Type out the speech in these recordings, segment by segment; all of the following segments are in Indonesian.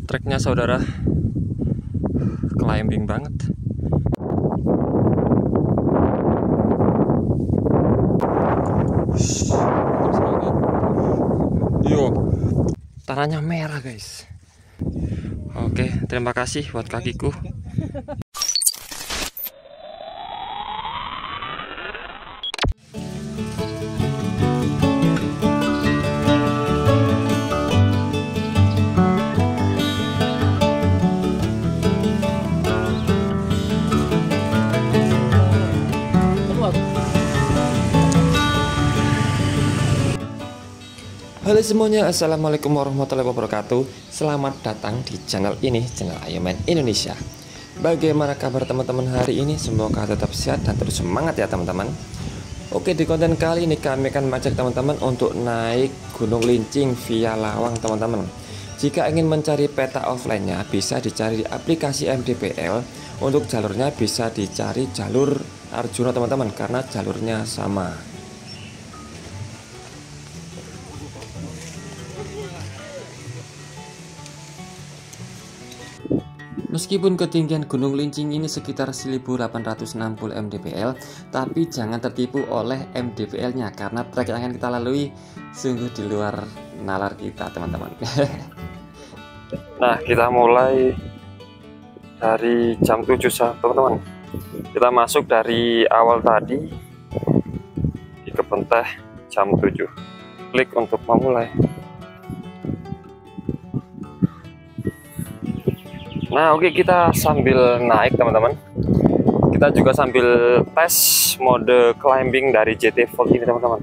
Treknya saudara, climbing banget. Yo, tanahnya merah guys. Oke, terima kasih buat kakiku. Halo semuanya, assalamualaikum warahmatullahi wabarakatuh. Selamat datang di channel ini, channel Ayoman Indonesia. Bagaimana kabar teman-teman hari ini? Semoga tetap sehat dan terus semangat ya teman-teman. Oke, di konten kali ini kami akan mengajak teman-teman untuk naik Gunung Lincing via Lawang teman-teman. Jika ingin mencari peta offline-nya bisa dicari di aplikasi MDPL. Untuk jalurnya bisa dicari jalur Arjuna teman-teman, karena jalurnya sama. Meskipun ketinggian Gunung Lincing ini sekitar 1860 mdpl, tapi jangan tertipu oleh mdpl-nya karena trek yang akan kita lalui sungguh di luar nalar kita teman-teman. Nah, kita mulai dari jam 7 teman-teman. Kita masuk dari awal tadi di kebun teh jam 7. Klik untuk memulai. Nah, oke, kita sambil naik teman-teman. Kita juga sambil tes mode climbing dari JT Volt ini teman-teman.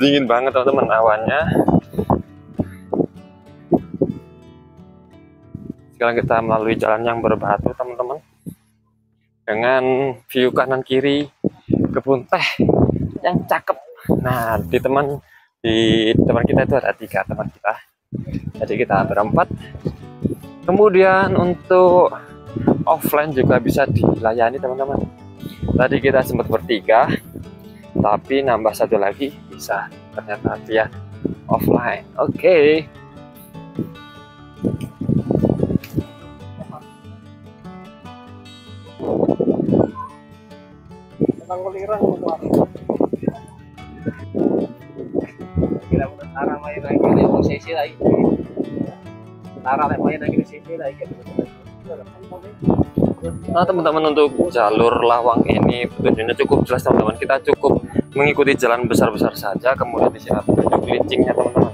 Dingin banget teman-teman awannya. Sekarang kita melalui jalan yang berbatu teman-teman, dengan view kanan kiri kebun teh yang cakep. Nah, di teman kita itu ada 3 teman kita. Jadi kita berempat. Kemudian untuk offline juga bisa dilayani teman-teman. Tadi kita sempat bertiga, tapi nambah 1 lagi bisa ternyata via offline. Oke. Nah teman-teman, untuk jalur Lawang ini petunjuknya cukup jelas teman-teman. Kita cukup mengikuti jalan besar-besar saja. Kemudian di sini petunjuk lincingnya teman-teman.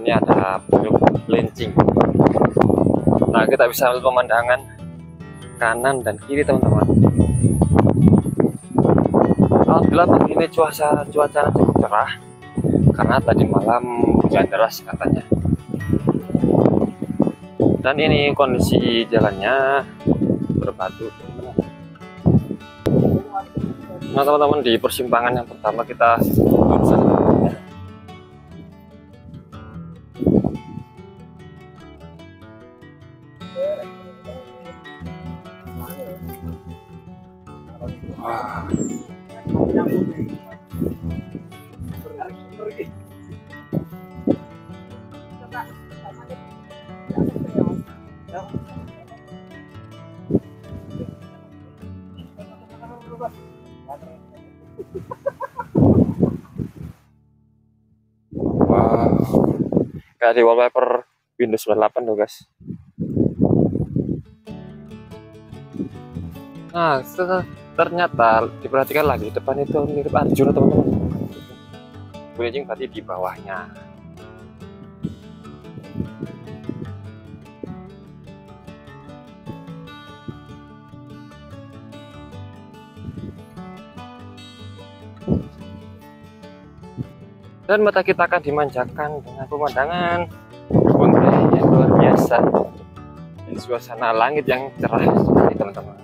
Ini ada petunjuk lincing. Nah, kita bisa melihat pemandangan kanan dan kiri teman-teman. Alhamdulillah pagi ini cuaca cukup cerah karena tadi malam hujan deras katanya. Dan ini kondisi jalannya berbatu. Nah teman-teman, di persimpangan yang pertama kita lurus. Wow, kayak di wallpaper Windows 98 loh guys. Nah, ternyata diperhatikan lagi depan itu mirip Arjuna teman-teman. Lincing berarti di bawahnya. Dan mata kita akan dimanjakan dengan pemandangan kebun teh yang luar biasa dan suasana langit yang cerah sekali teman-teman.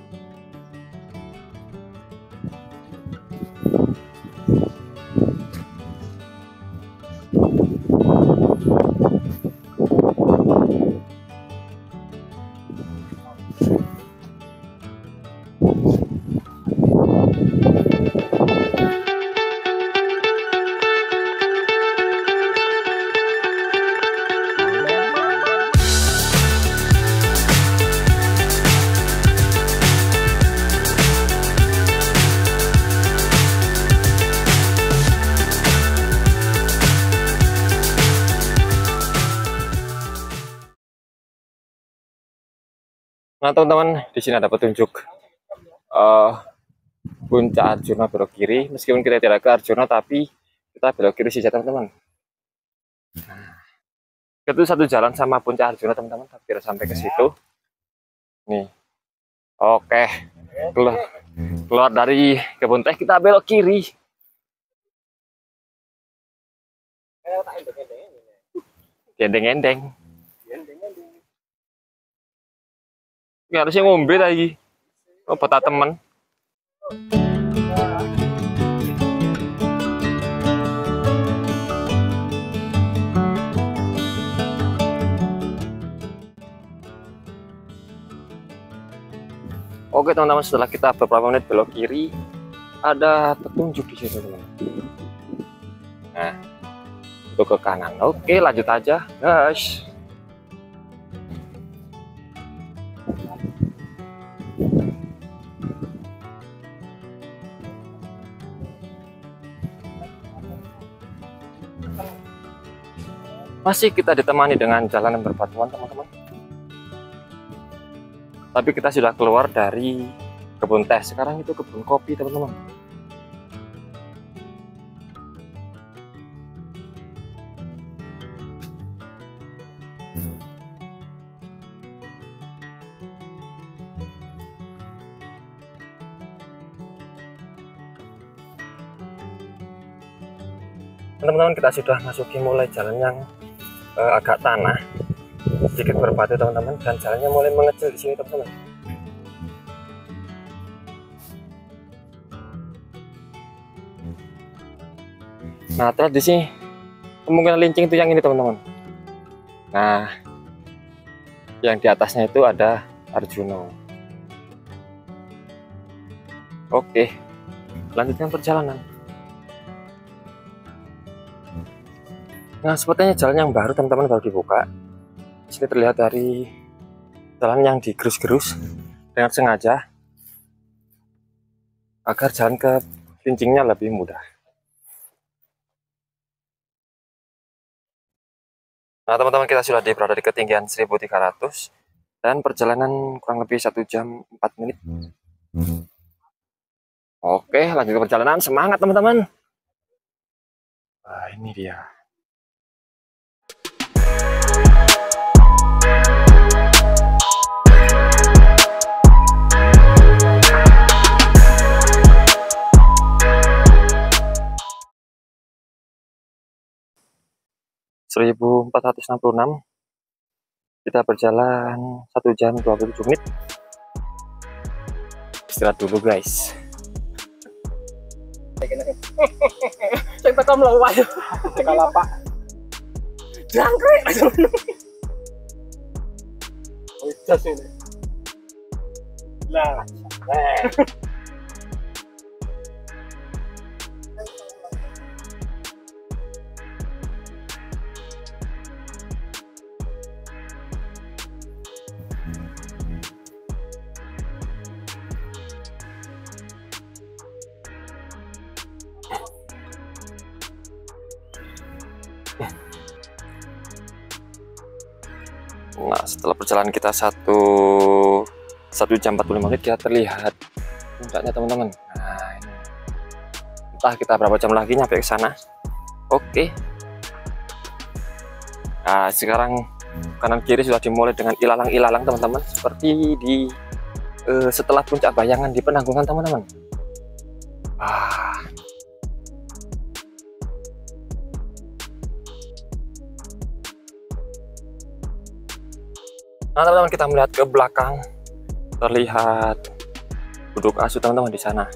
Nah teman-teman, di sini ada petunjuk eh Puncak Arjuna belok kiri. Meskipun kita tidak ke Arjuna, tapi kita belok kiri saja teman-teman. Itu satu jalan sama Puncak Arjuna teman-teman, tapi tidak sampai ke situ. Nih, oke, keluar dari kebun teh kita belok kiri. Gendeng-gendeng. Ini harusnya ngombe lagi. Oh, peta temen. Oke teman-teman, setelah kita beberapa menit belok kiri, ada petunjuk di situ teman. Nah, itu ke kanan. Oke, lanjut aja, guys. Masih kita ditemani dengan jalan yang berbatuan teman-teman. Tapi kita sudah keluar dari kebun teh. Sekarang itu kebun kopi teman-teman. Teman-teman, kita sudah masuki mulai jalan yang agak tanah, sedikit berbatu teman-teman, dan jalannya mulai mengecil di sini teman-teman. Nah, terus di sini kemungkinan lincing itu yang ini teman-teman. Nah, yang di atasnya itu ada Arjuna. Oke, lanjutkan perjalanan. Nah, sepertinya jalan yang baru teman-teman baru dibuka. Di sini terlihat dari jalan yang digerus-gerus dengan sengaja agar jalan ke lincingnya lebih mudah. Nah teman-teman, kita sudah berada di ketinggian 1300 dan perjalanan kurang lebih 1 jam 4 menit. Oke, lanjut ke perjalanan. Semangat teman-teman. Nah, ini dia. Seribu 1466. Kita berjalan 1 jam 27 menit. Istirahat dulu guys. Saya tekam lawan. Kalau Pak Jangkrik. Udah sini. Lah. Nah, setelah perjalanan kita 1 jam 45 menit, kita terlihat puncaknya teman-teman. Nah, ini. Entah kita berapa jam lagi nyampe ke sana. Oke. Nah, sekarang kanan kiri sudah dimulai dengan ilalang-ilalang teman-teman, seperti di setelah puncak bayangan di Penanggungan teman-teman. Nah teman-teman, kita melihat ke belakang, terlihat Gunung Asu teman-teman di sana.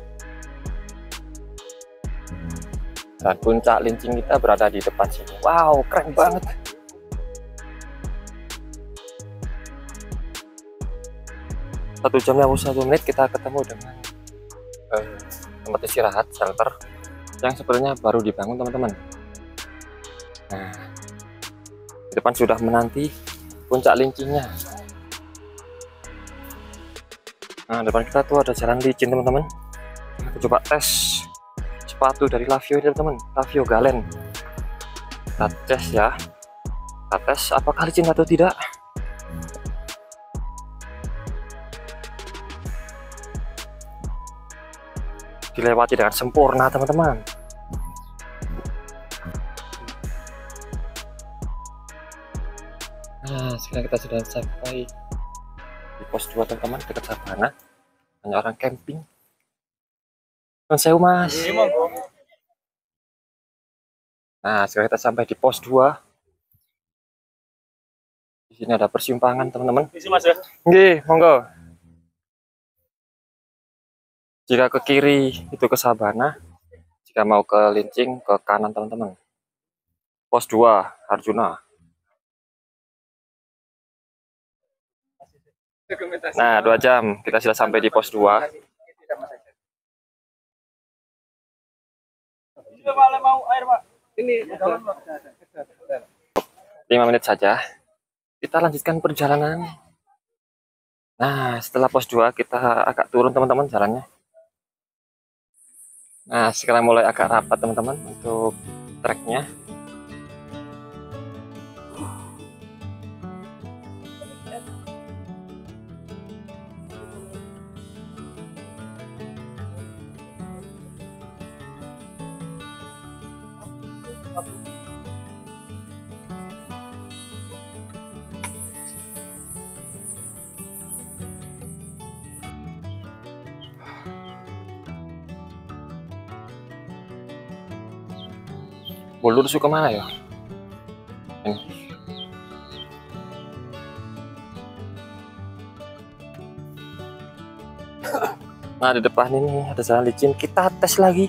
Dan puncak lincing kita berada di depan sini. Wow, keren banget. Satu jamnya 1 menit kita ketemu dengan tempat istirahat, shelter yang sebenarnya baru dibangun teman-teman. Nah, di depan sudah menanti puncak lincingnya. Nah, depan kita tuh ada jalan licin teman-teman. Kita coba tes sepatu dari Lavio ini teman-teman, Lavio Galen. Kita tes ya, kita tes apakah licin atau tidak. dilewati dengan sempurna teman-teman. Nah, sekarang kita sudah sampai di pos 2 teman-teman, dekat Sabana. Banyak orang camping. Sewu mas. Nah, sekarang kita sampai di pos 2. Di sini ada persimpangan teman-teman. Isi mas ya. Nggih, monggo. Jika ke kiri itu ke Sabana, jika mau ke Lincing ke kanan teman-teman. Pos 2 Arjuna. Nah, 2 jam kita sudah sampai di pos 2. Mau air pak. Ini 5 menit saja. Kita lanjutkan perjalanan. Nah, setelah pos 2 kita agak turun teman-teman jalannya. Nah, sekarang mulai agak rapat teman-teman untuk treknya. Bulur suka mana ya? Ini. Nah, di depan ini ada jalan licin. Kita tes lagi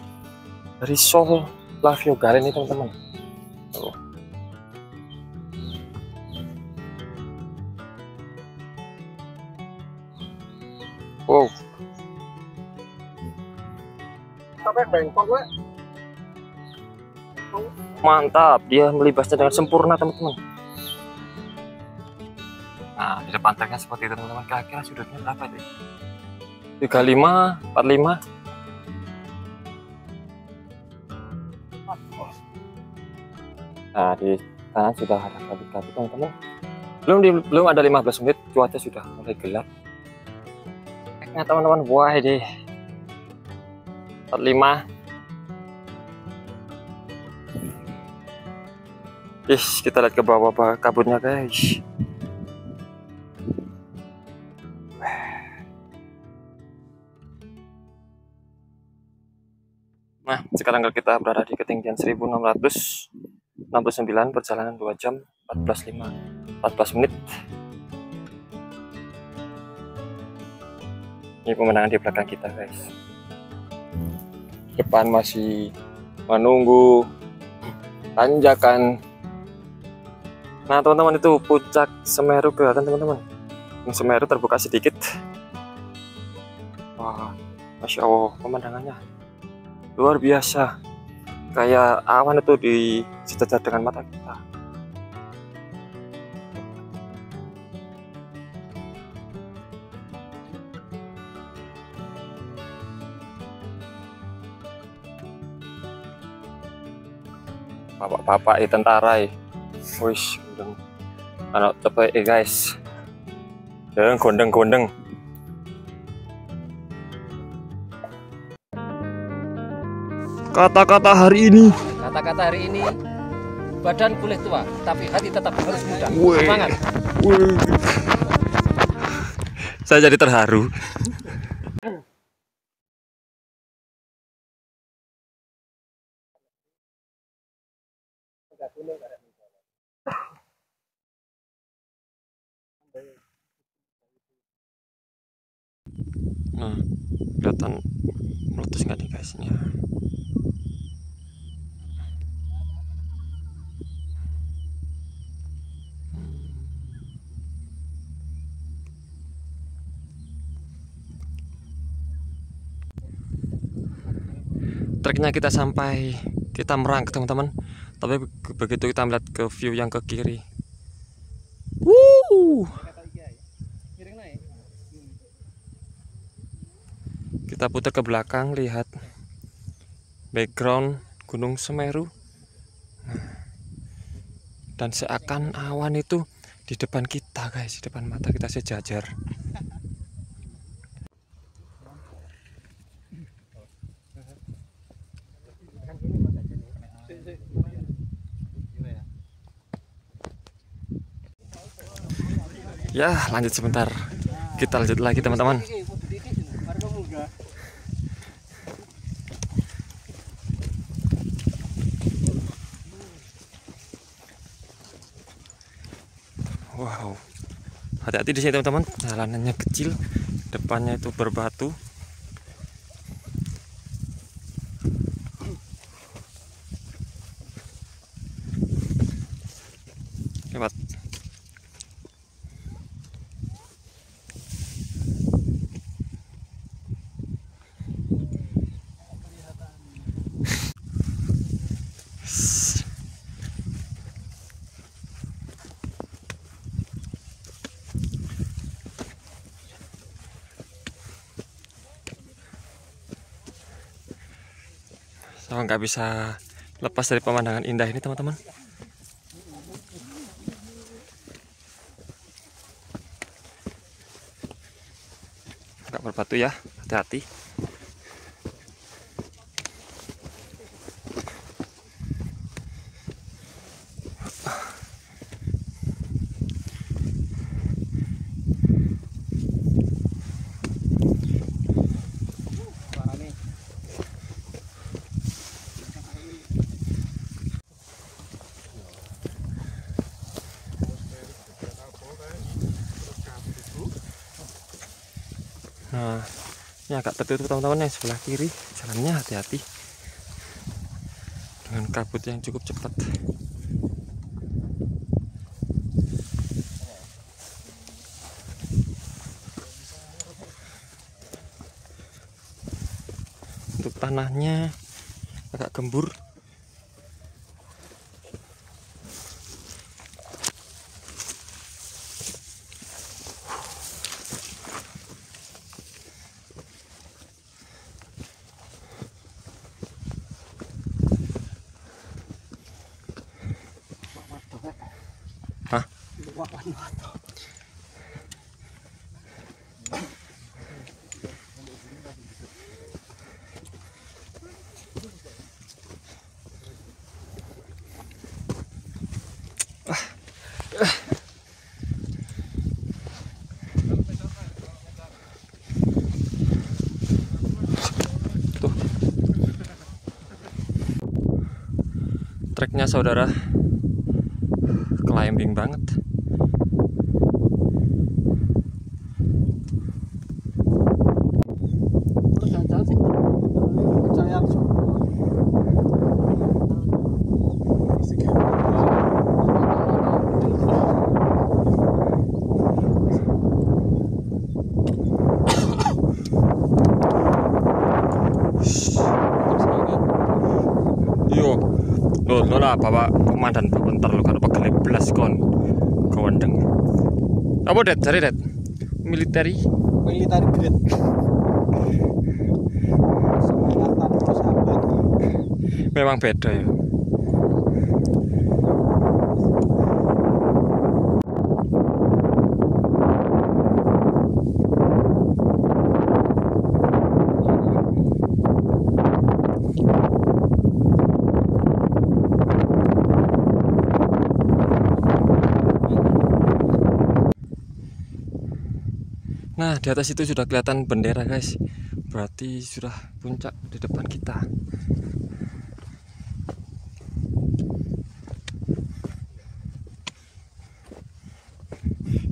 dari Sol Lavio Garen ini teman-teman. Tuh. Wow. sampai bengkok gue. Mantap, dia melibasnya dengan sempurna teman-teman. Nah, di depan treknya seperti itu teman-teman. Kira-kira sudutnya berapa deh? 35, 45. Nah, di kanan sudah ada kabut-kabut teman-teman. Belum ada 15 menit, cuaca sudah mulai gelap. Treknya teman-teman, wah deh. 45. Kita lihat ke bawah kabutnya guys. Nah, sekarang kita berada di ketinggian 1669, perjalanan 2 jam 14 menit. Ini pemandangan di belakang kita guys. Depan masih menunggu tanjakan. Nah teman-teman, itu puncak Semeru kelihatan teman-teman. Semeru terbuka sedikit. Wah, Masya Allah, pemandangannya luar biasa. Kayak awan itu disejajar dengan mata kita. Bapak-bapak tentara wish anak cepet guys, gondeng. Kata-kata hari ini, Badan boleh tua, tapi hati tetap harus muda. Semangat. Saya jadi terharu. Nah, kelihatan meletus nggak nih guys ini? Treknya kita sampai di Tamrang teman-teman, tapi begitu kita melihat ke view yang ke kiri, kita putar ke belakang, lihat background Gunung Semeru, dan seakan awan itu di depan kita guys, di depan mata kita sejajar. Ya, lanjut sebentar. Kita lanjut lagi teman-teman. Wow. Hati-hati di sini teman-teman. Jalanannya kecil, depannya itu berbatu. Lewat. Saya nggak bisa lepas dari pemandangan indah ini teman-teman. Nggak berbatu ya, hati-hati. Nah, ini agak tertutup teman-teman, yang sebelah kiri jalannya hati-hati dengan kabut yang cukup cepat. Untuk tanahnya agak gembur. Hah? Tuh. Treknya saudara climbing banget. Yo, lo lah bawa komandan bentar lo karo pegel belas kon kewendeng. Apa det? Cari det. Military grade. Semangatan persahabatan. memang beda ya. Nah, di atas itu sudah kelihatan bendera, guys. Berarti sudah puncak di depan kita.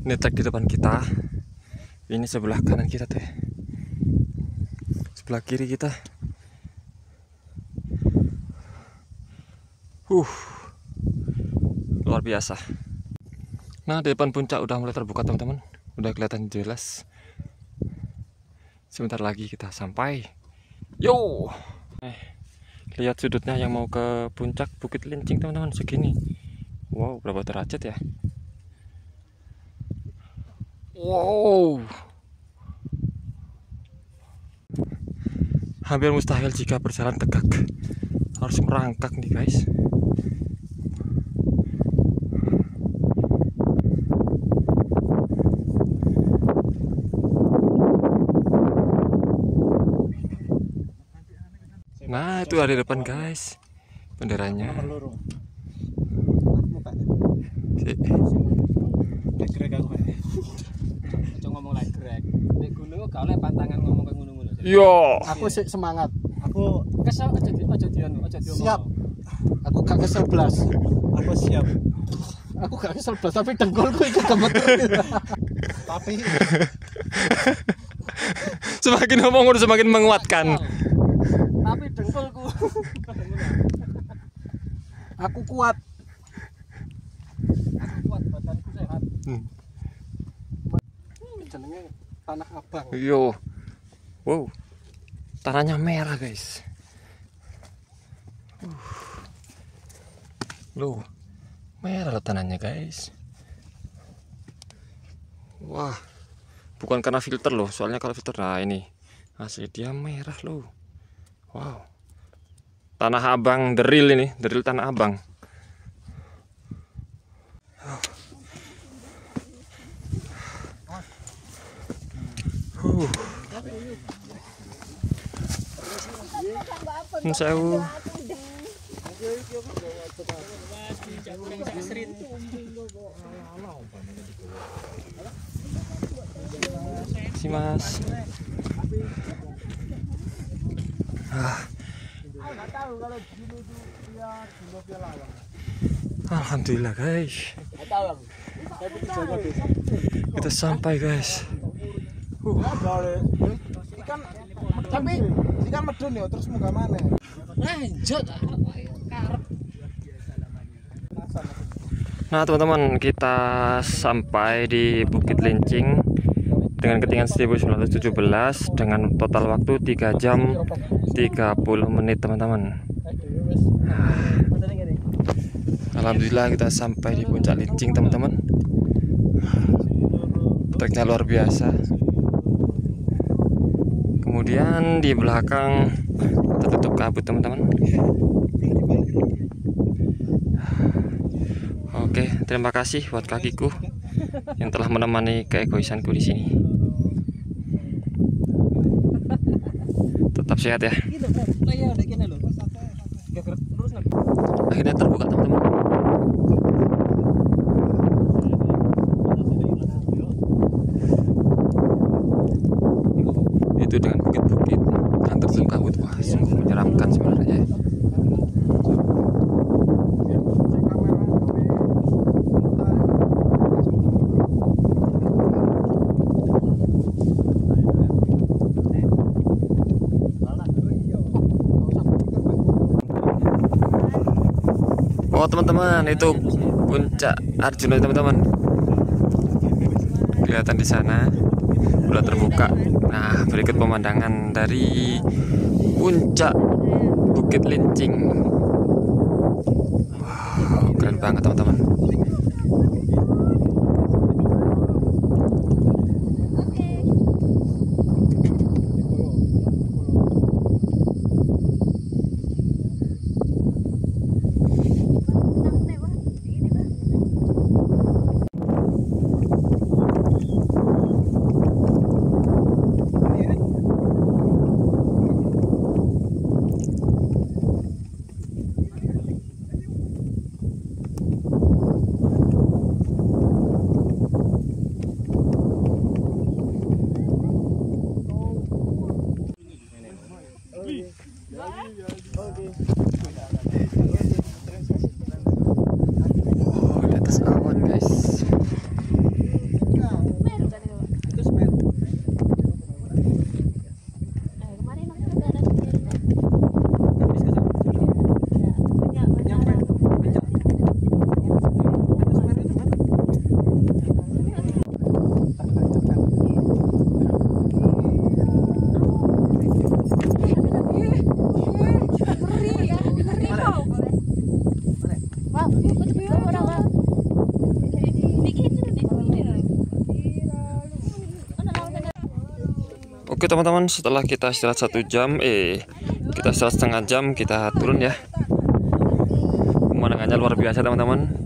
Ini trek di depan kita. Ini sebelah kanan kita teh. Sebelah kiri kita. Luar biasa. Nah, di depan puncak udah mulai terbuka, teman-teman. Udah kelihatan jelas. Sebentar lagi kita sampai. Yo, lihat sudutnya yang mau ke puncak Bukit Lincing teman-teman, segini. Wow, berapa derajat ya? Wow, hampir mustahil jika berjalan tegak. Harus merangkak nih guys. Nah, itu ada di depan guys, benderanya. gak oleh pantangan ngomong kayak ngono-ngono. Yo. Aku sih semangat. Aku Kesel aja dianu. siap. Aku gak kesel blas. Aku siap. Aku gak kesel blas tapi dengkulku ikut gemeter. Tapi Semakin ngomong udah semakin menguatkan. Tapi dengkulku. aku kuat. Aku kuat, badanku sehat. Jenenge Tanah Abang. Yo. Wow. Tanahnya merah, guys. Loh. Merah loh tanahnya, guys. Wah. Bukan karena filter loh, soalnya kalau filter nah ini asli dia merah loh. Wow. Tanah Abang the real ini, the real Tanah Abang. Sewu. Si Mas. Alhamdulillah guys. Kita sampai guys. Ikan tapi ikan medun ya terus munggah mana? Lanjut. Nah teman-teman, kita sampai di Bukit Lincing dengan ketinggian 1917 dengan total waktu 3 jam 30 menit teman-teman. Alhamdulillah kita sampai di puncak Lincing teman-teman. Treknya luar biasa. Kemudian di belakang tertutup kabut teman-teman. Oke, terima kasih buat kakiku yang telah menemani keegoisanku di sini. Tetap sehat ya. Akhirnya terbuka teman-teman. Itu dengan bukit-bukit yang tertutup kabut, wah sungguh menyeramkan sebenarnya. Oh teman-teman, itu puncak Arjuna teman-teman. Kelihatan di sana udah terbuka. Nah, berikut pemandangan dari puncak Bukit Lincing. Wow, keren banget teman-teman. Wow, di atas awan guys. Oke teman-teman, setelah kita istirahat 1 jam, kita istirahat setengah jam, kita turun ya. Pemandangannya luar biasa teman-teman.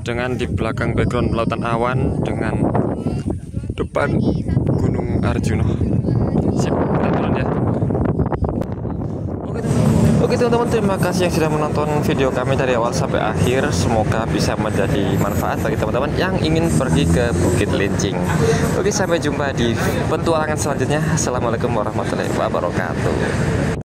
Dengan di belakang background lautan awan, dengan depan Gunung Arjuna. Sip, kita turun ya. Oke Oke teman-teman, terima kasih yang sudah menonton video kami dari awal sampai akhir. Semoga bisa menjadi manfaat bagi teman-teman yang ingin pergi ke Bukit Lincing. Oke, sampai jumpa di petualangan selanjutnya. Assalamualaikum warahmatullahi wabarakatuh.